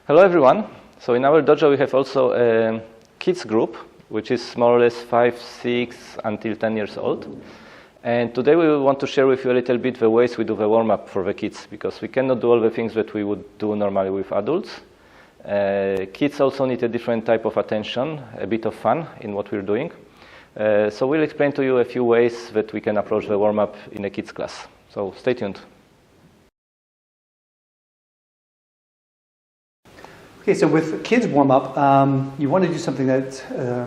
Hello everyone. So in our dojo we have also a kids group, which is more or less 5, 6 until 10 years old. And today we want to share with you a little bit the ways we do the warm-up for the kids, because we cannot do all the things that we would do normally with adults. Kids also need a different type of attention, a bit of fun in what we're doing. So we'll explain to you a few ways that we can approach the warm-up in a kids class. So stay tuned. Okay, so with kids warm-up, you want to do something that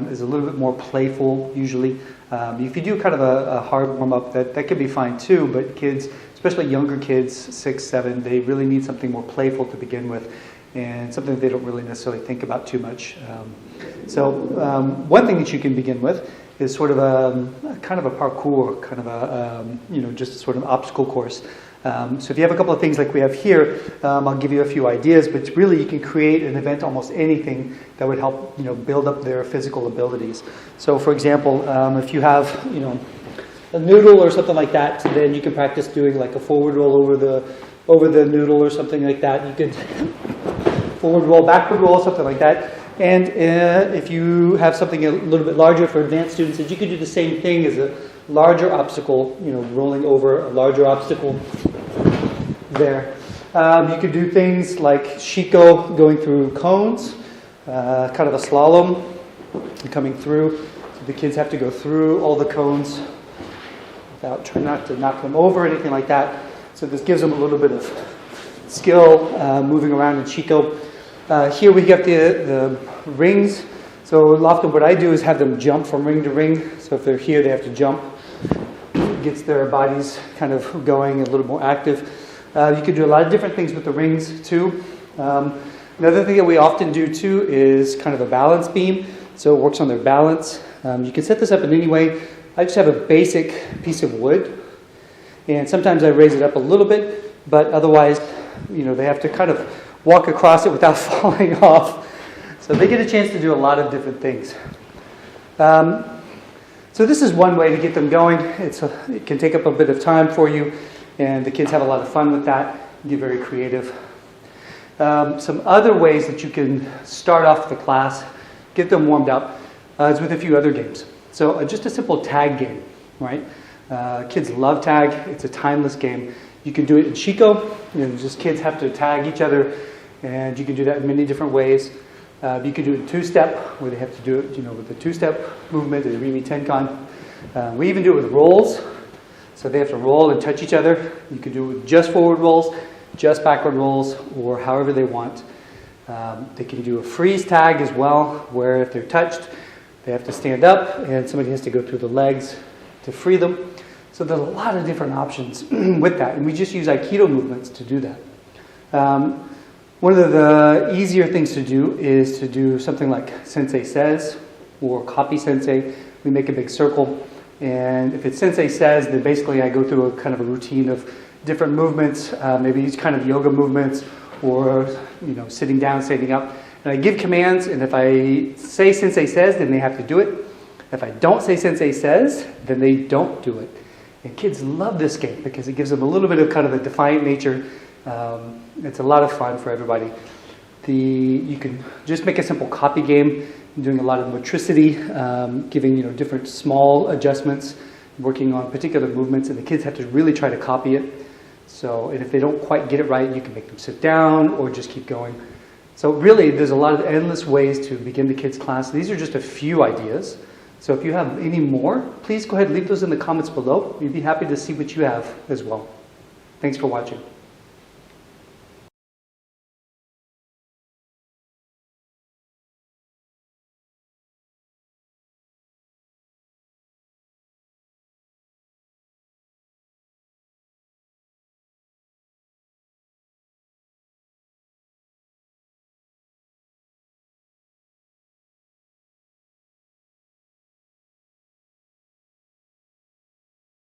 is a little bit more playful, usually. If you do kind of a hard warm-up, that could be fine too, but kids, especially younger kids, 6, 7, they really need something more playful to begin with, and something that they don't really necessarily think about too much. So one thing that you can begin with is sort of a kind of a parkour, kind of a, just sort of obstacle course. So if you have a couple of things like we have here, I'll give you a few ideas, but really you can create an event, almost anything that would help, build up their physical abilities. So for example, if you have, a noodle or something like that, then you can practice doing like a forward roll over the noodle or something like that. You could forward roll, backward roll, something like that. And if you have something a little bit larger for advanced students, you could do the same thing as a larger obstacle, rolling over a larger obstacle there. You could do things like shiko, going through cones, kind of a slalom, coming through. So the kids have to go through all the cones without trying not to knock them over or anything like that. So this gives them a little bit of skill moving around in shiko. Here we get the rings. So often what I do is have them jump from ring to ring. So if they're here, they have to jump. It gets their bodies kind of going, a little more active. You could do a lot of different things with the rings too. Another thing that we often do too is kind of a balance beam. So it works on their balance. You can set this up in any way. I just have a basic piece of wood. And sometimes I raise it up a little bit, but otherwise, they have to kind of walk across it without falling off. So they get a chance to do a lot of different things. So this is one way to get them going. It can take up a bit of time for you, and the kids have a lot of fun with that. Get very creative. Some other ways that you can start off the class, get them warmed up, is with a few other games. So just a simple tag game, right? Kids love tag. It's a timeless game. You can do it in shiko. Just kids have to tag each other, and you can do that in many different ways. You can do it in two-step, where they have to do it, with the two-step movement, the Rimi Tenkan. We even do it with rolls, so they have to roll and touch each other. You can do it with just forward rolls, just backward rolls, or however they want. They can do a freeze tag as well, where if they're touched, they have to stand up, and somebody has to go through the legs to free them. So there's a lot of different options with that, and we just use Aikido movements to do that. One of the easier things to do is to do something like Sensei Says or Copy Sensei. We make a big circle, and if it's Sensei Says, then basically I go through a kind of a routine of different movements, maybe each kind of yoga movements, or sitting down, standing up. And I give commands, and if I say Sensei Says, then they have to do it. If I don't say Sensei Says, then they don't do it. And kids love this game because it gives them a little bit of kind of a defiant nature. It's a lot of fun for everybody. You can just make a simple copy game, doing a lot of motricity, giving different small adjustments, working on particular movements, and the kids have to really try to copy it. So, and if they don't quite get it right, you can make them sit down or just keep going. So really, there's a lot of endless ways to begin the kids' class. These are just a few ideas. So if you have any more, please go ahead and leave those in the comments below. We'd be happy to see what you have as well. Thanks for watching.